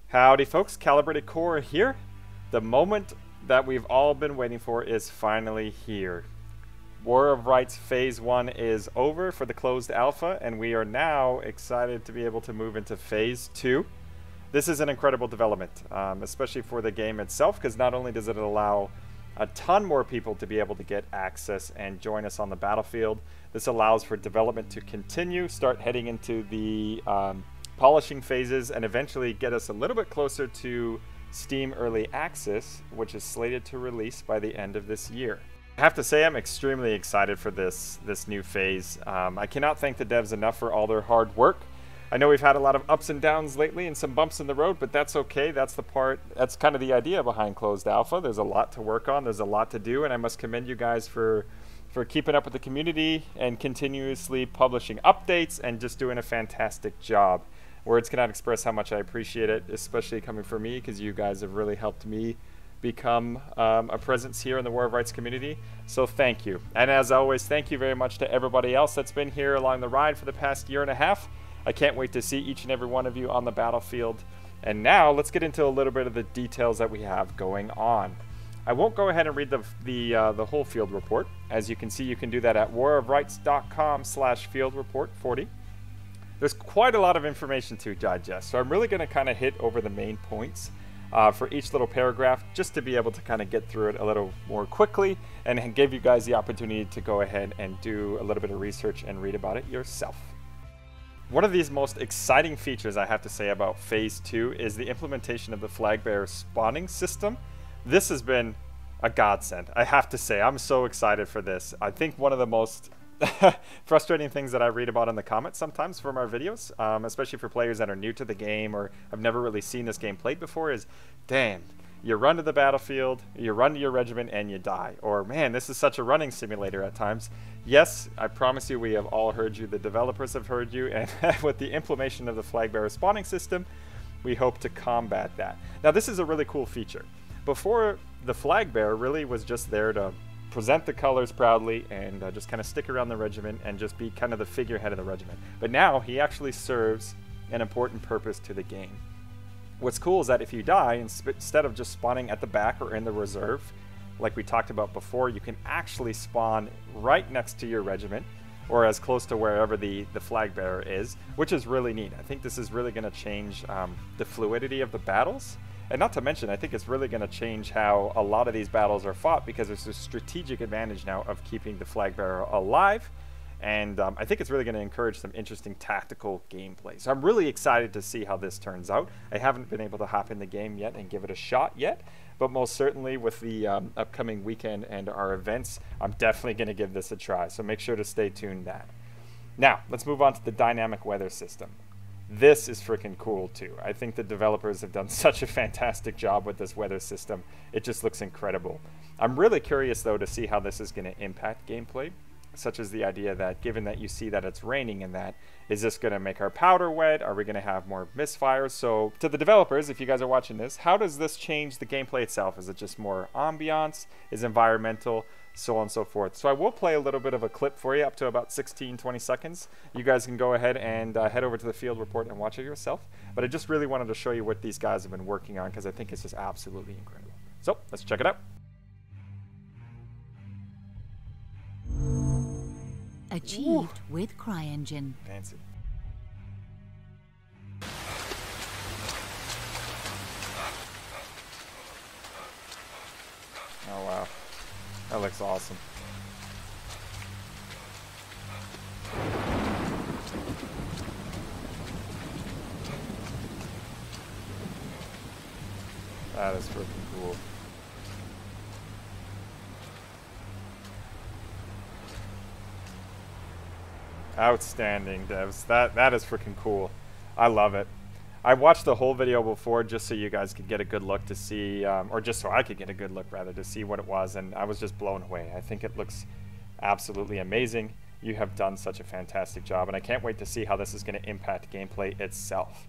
Howdy folks, Calibrated.Core here. The moment that we've all been waiting for is finally here. War of Rights Phase 1 is over for the closed alpha, and we are now excited to be able to move into Phase 2. This is an incredible development, especially for the game itself, because not only does it allow a ton more people to be able to get access and join us on the battlefield, this allows for development to continue, start heading into the polishing phases, and eventually get us a little bit closer to Steam Early Access, which is slated to release by the end of this year. I have to say I'm extremely excited for this new phase. I cannot thank the devs enough for all their hard work. I know we've had a lot of ups and downs lately and some bumps in the road, but that's okay. That's kind of the idea behind closed alpha. There's a lot to work on, there's a lot to do, and I must commend you guys for keeping up with the community and continuously publishing updates and just doing a fantastic job. Words cannot express how much I appreciate it, especially coming from me, because you guys have really helped me become a presence here in the War of Rights community. So thank you. And as always, thank you very much to everybody else that's been here along the ride for the past year and a half. I can't wait to see each and every one of you on the battlefield. And now let's get into a little bit of the details that we have going on. I won't go ahead and read the whole field report. As you can see, you can do that at warofrights.com/fieldreport40. There's quite a lot of information to digest, so I'm really going to kind of hit over the main points for each little paragraph, just to be able to kind of get through it a little more quickly and give you guys the opportunity to go ahead and do a little bit of research and read about it yourself. One of these most exciting features I have to say about Phase 2 is the implementation of the flag bearer spawning system. This has been a godsend. I have to say, I'm so excited for this. I think one of the most frustrating things that I read about in the comments sometimes from our videos, especially for players that are new to the game or have never really seen this game played before, is, damn, you run to the battlefield, you run to your regiment, and you die. Or, man, this is such a running simulator at times. Yes, I promise you we have all heard you, the developers have heard you, and with the implementation of the flag bearer spawning system, we hope to combat that. Now, this is a really cool feature. Before, the flag bearer really was just there to present the colors proudly and just kind of stick around the regiment and just be kind of the figurehead of the regiment. But now he actually serves an important purpose to the game. What's cool is that if you die, instead of just spawning at the back or in the reserve, like we talked about before, you can actually spawn right next to your regiment or as close to wherever the flag bearer is, which is really neat. I think this is really going to change the fluidity of the battles. And not to mention, I think it's really going to change how a lot of these battles are fought, because there's a strategic advantage now of keeping the flag bearer alive. And I think it's really going to encourage some interesting tactical gameplay. So I'm really excited to see how this turns out. I haven't been able to hop in the game yet and give it a shot yet, but most certainly with the upcoming weekend and our events, I'm definitely going to give this a try. So make sure to stay tuned that. Now, let's move on to the dynamic weather system. This is freaking cool too. I think the developers have done such a fantastic job with this weather system. It just looks incredible. I'm really curious though to see how this is going to impact gameplay, such as the idea that given that you see that it's raining and that, is this going to make our powder wet? Are we going to have more misfires? So to the developers, if you guys are watching this, how does this change the gameplay itself? Is it just more ambiance? Is environmental? So on and so forth. So I will play a little bit of a clip for you up to about 16-20 seconds. You guys can go ahead and head over to the field report and watch it yourself. But I just really wanted to show you what these guys have been working on, because I think it's just absolutely incredible. So let's check it out. Achieved with CryEngine. Fancy. Oh wow. That looks awesome. That is freaking cool. Outstanding, devs. That is freaking cool. I love it. I watched the whole video before just so you guys could get a good look to see, or just so I could get a good look rather, to see what it was, and I was just blown away. I think it looks absolutely amazing. You have done such a fantastic job, and I can't wait to see how this is going to impact gameplay itself.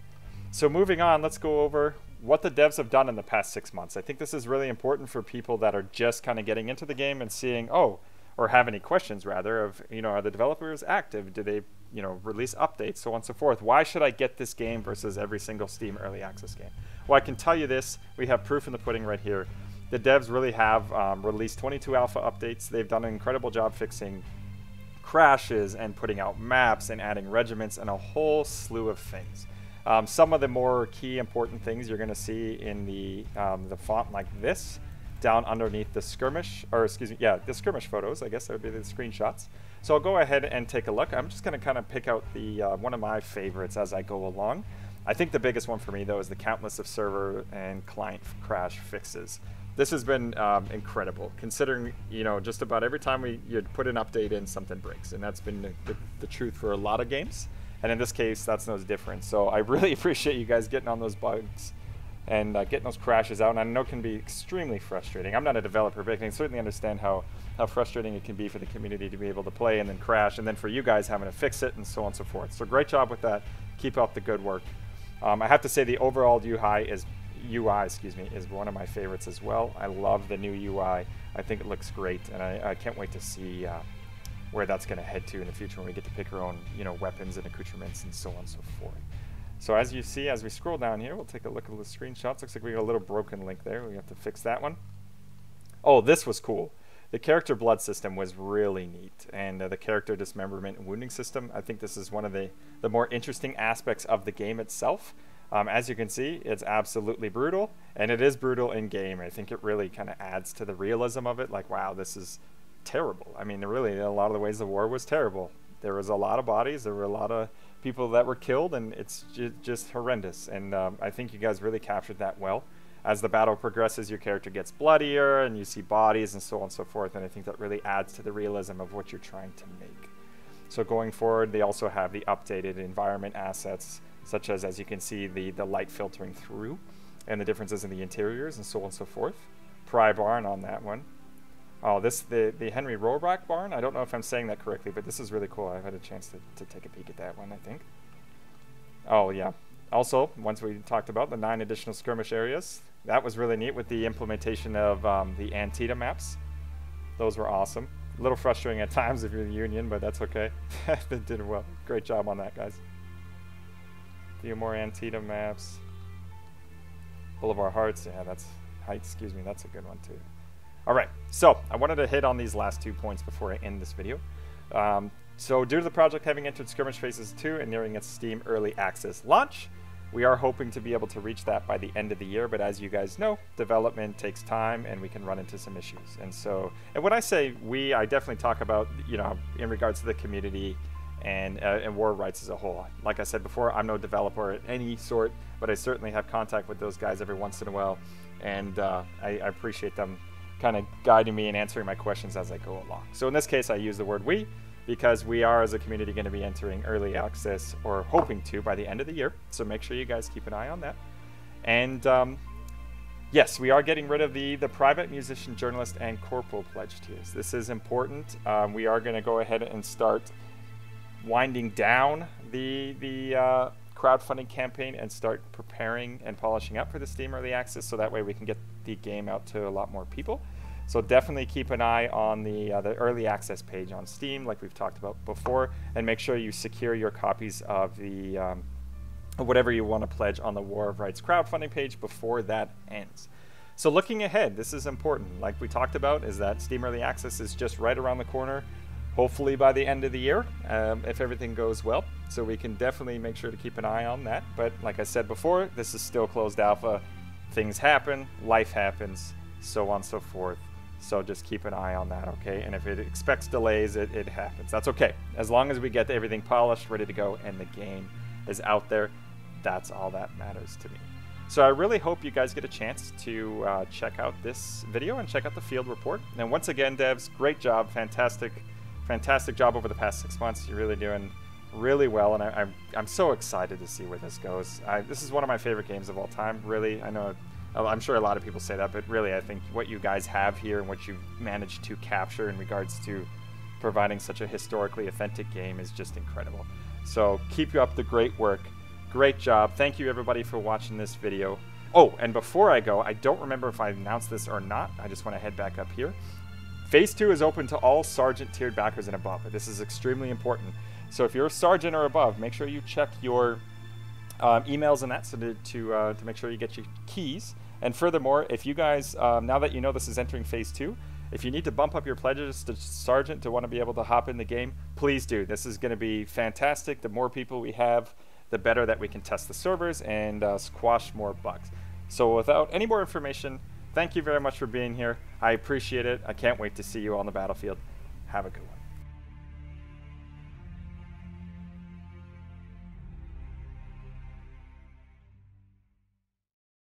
So moving on, let's go over what the devs have done in the past 6 months. I think this is really important for people that are just kind of getting into the game and seeing, oh, or have any questions rather of, you know, are the developers active? Do they you know, release updates, so on and so forth. Why should I get this game versus every single Steam Early Access game? Well, I can tell you this. We have proof in the pudding right here. The devs really have released 22 alpha updates. They've done an incredible job fixing crashes and putting out maps and adding regiments and a whole slew of things. Some of the more key important things you're going to see in the font like this, down underneath the skirmish, or excuse me, yeah, the skirmish photos, I guess that would be the screenshots. So I'll go ahead and take a look. I'm just going to kind of pick out the one of my favorites as I go along. I think the biggest one for me, though, is the countless of server and client crash fixes. This has been incredible, considering, you know, just about every time you put an update in, something breaks, and that's been the truth for a lot of games. And in this case, that's no different. So I really appreciate you guys getting on those bugs and getting those crashes out. And I know it can be extremely frustrating. I'm not a developer, but I can certainly understand how frustrating it can be for the community to be able to play and then crash, and then for you guys having to fix it and so on and so forth. So great job with that. Keep up the good work. I have to say the overall UI is one of my favorites as well. I love the new UI. I think it looks great, and I can't wait to see where that's going to head to in the future when we get to pick our own, you know, weapons and accoutrements and so on and so forth. So as you see, as we scroll down here, we'll take a look at the screenshots. Looks like we got a little broken link there. We have to fix that one. Oh, this was cool. The character blood system was really neat, and the character dismemberment and wounding system. I think this is one of the more interesting aspects of the game itself. As you can see, it's absolutely brutal, and it is brutal in game. I think it really kind of adds to the realism of it. Like, wow, this is terrible. I mean, really, a lot of the ways the war was terrible. There was a lot of bodies. There were a lot of people that were killed, and it's just horrendous. And I think you guys really captured that well. As the battle progresses, your character gets bloodier, and you see bodies and so on and so forth. And I think that really adds to the realism of what you're trying to make. So going forward, they also have the updated environment assets, such as you can see, the light filtering through and the differences in the interiors and so on and so forth. Pry barn on that one. Oh, the Henry Rohrbach barn, I don't know if I'm saying that correctly, but this is really cool. I've had a chance to take a peek at that one, I think. Oh, yeah. Also, once we talked about the 9 additional skirmish areas, that was really neat with the implementation of the Antietam maps. Those were awesome. A little frustrating at times if you're the Union, but that's okay. They did well. Great job on that, guys. A few more Antietam maps. Boulevard Heights, yeah, that's a good one too. All right, so I wanted to hit on these last 2 points before I end this video. So due to the project having entered Skirmish Phases 2 and nearing its Steam Early Access launch, we are hoping to be able to reach that by the end of the year, but as you guys know, development takes time and we can run into some issues. And when I say we, I definitely talk about, you know, in regards to the community and War Rights as a whole. Like I said before, I'm no developer of any sort, but I certainly have contact with those guys every once in a while, and I appreciate them kind of guiding me and answering my questions as I go along. So in this case, I use the word we, because we are, as a community, going to be entering early access, or hoping to, by the end of the year. So make sure you guys keep an eye on that. And yes, we are getting rid of the private, musician, journalist, and corporal pledge tiers. This is important. We are going to go ahead and start winding down the crowdfunding campaign and start preparing and polishing up for the Steam Early Access, so that way we can get the game out to a lot more people. So definitely keep an eye on the early access page on Steam, like we've talked about before, and make sure you secure your copies of the whatever you want to pledge on the War of Rights crowdfunding page before that ends. So looking ahead, this is important. Like we talked about, is that Steam Early Access is just right around the corner, hopefully by the end of the year, if everything goes well. So we can definitely make sure to keep an eye on that. But like I said before, this is still closed alpha. Things happen, life happens, so on and so forth. So just keep an eye on that, okay? And if it expects delays, it happens. That's okay. As long as we get everything polished, ready to go, and the game is out there, that's all that matters to me. So I really hope you guys get a chance to check out this video and check out the field report. And once again, devs, great job. Fantastic job over the past 6 months. You're really doing really well, and I'm so excited to see where this goes. This is one of my favorite games of all time, really. I'm sure a lot of people say that, but really I think what you guys have here and what you've managed to capture in regards to providing such a historically authentic game is just incredible. So keep you up the great work. Great job. Thank you everybody for watching this video. Oh, and before I go, I don't remember if I announced this or not. I just want to head back up here. Phase 2 is open to all Sergeant tiered backers and above. This is extremely important. So if you're a Sergeant or above, make sure you check your emails and that so to make sure you get your keys. And furthermore, if you guys, now that you know this is entering Phase 2, if you need to bump up your pledges to Sergeant to want to be able to hop in the game, please do. This is going to be fantastic. The more people we have, the better that we can test the servers and squash more bugs. So without any more information, thank you very much for being here. I appreciate it. I can't wait to see you on the battlefield. Have a good one.